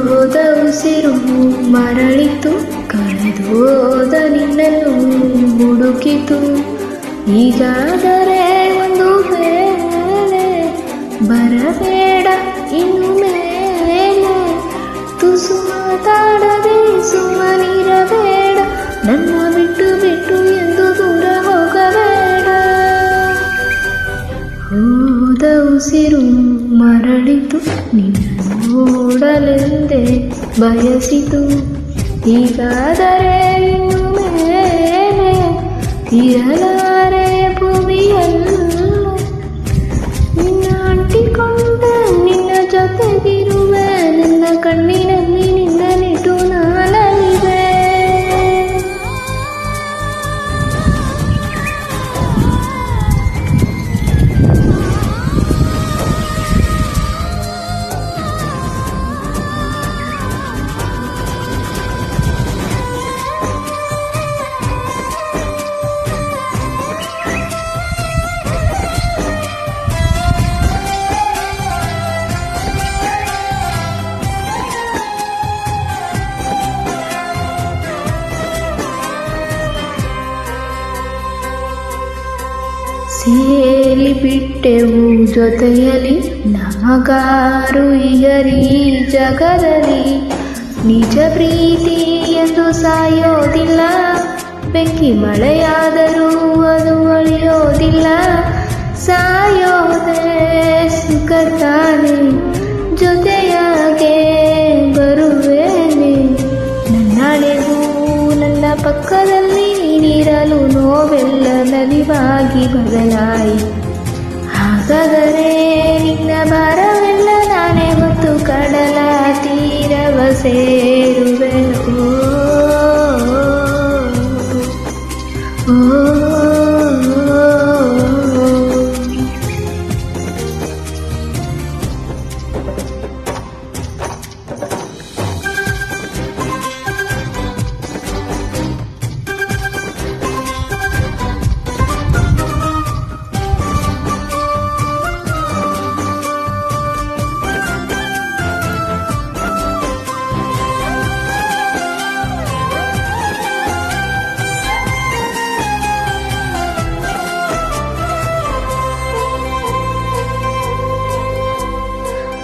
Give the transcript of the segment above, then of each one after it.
ಹೋದ ಉಸಿರು ಮರಳಿತು, ಕಳೆದೋದ ನಿನ್ನನ್ನು ಹುಡುಕಿತು. ಈಗಾದರೆ ಒಂದು ವೇಳೆ ಬರಬೇಡ ಇನ್ನು ಮೇಲೆ, ತುಸು ಮಾತಾಡದೆ ಸುಮ್ಮನಿರಬೇಡ, ನನ್ನ ಬಿಟ್ಟು ಬಿಟ್ಟು ಎಂದು ದೂರ ಹೋಗಬೇಡ. ಹೋದ ಉಸಿರು ಮರಳಿತು, ನಿನ್ನ ನೋಡಲೆಂದೇ ಬಯಸಿತು. ಈಗಾದರೆ ಇನ್ನು ಮೇಲೆ ಇರಲಾರೆ ಭೂಮಿಯಲ್ಲೂ, ನಿನ್ನ ಅಂಟಿಕೊಂಡೆ ನಿನ್ನ ಜೊತೆಗಿರುವೆ, ನನ್ನ ಕಣ್ಣಿನಲ್ಲಿ ನಿನ್ನ ನಿಟ್ಟು ನಾನಲಿವೆ. ಸೇರಿ ಬಿಟ್ಟೆವು ಜೊತೆಯಲಿ, ನಮಗಾರು ಇಗರಿ ಜಗದಲ್ಲಿ. ನಿಜ ಪ್ರೀತಿ ಎಂದು ಸಾಯೋದಿಲ್ಲ, ಬೆಂಕಿ ಮಳೆಯಾದರೂ ಅದು ಅಳಿಯೋದಿಲ್ಲ. ಸಾಯೋದೇ ಸುಖ ತಾನೆ, ಜೊತೆಯಾಗೆ ಬರುವೇನೆ. ನನ್ನಳೆಗೂ ನನ್ನ ಪಕ್ಕದಲ್ಲಿ ನೀನಿರಲು ನೋವೆಲ್ಲ ನಲಿವಾಗಿ ಬದಲಾಯಿ. ಹಾಗಾದರೆ ನಿನ್ನ ಭಾರವೆಲ್ಲ ನಾನೇ ಹೊತ್ತು ಕಡಲ ತೀರವ ಸೇರುವೆ.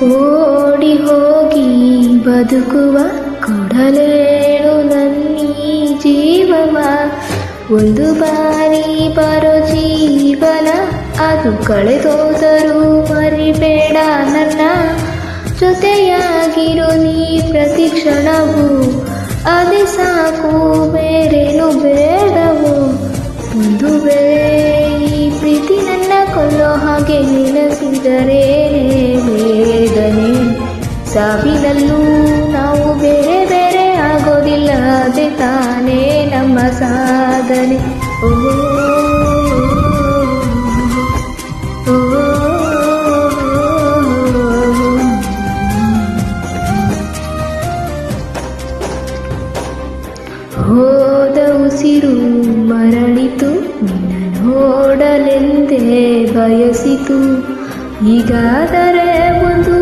ಓಡಿ ಹೋಗಿ ಬದುಕುವ ಕೊಡಲೇಳು ನನ್ನೀ ಜೀವವ. ಒಂದು ಬಾರಿ ಬರೋ ಜೀವನ, ಅದು ಕಳೆದೋದರೂ ಮರಿಬೇಡ ನನ್ನ. ಜೊತೆಯಾಗಿರೋ ನೀ ಪ್ರತಿ ಕ್ಷಣವು, ಅದೇ ಸಾಕು ಬೇರೇನು ಬೇಡವು. ಒಂದು ಈ ಪ್ರೀತಿ ನನ್ನ ಕೊಲ್ಲೋ ಹಾಗೆ ನೆನೆಸಿದರೆ ವೇದನೆ. ಸಾವಿನಲ್ಲೂ ನಾವು ಬೇರೆ ಬೇರೆ ಆಗೋದಿಲ್ಲ, ಅದೇ ತಾನೇ ನಮ್ಮ ಸಾಧನೆ. ಹೋದ ಉಸಿರು ಮರಳಿತು, ನಿನ್ನ ನೋಡಲೆಂದೇ ಬಯಸಿತು. ಈಗಾದರೆ ಒಂದು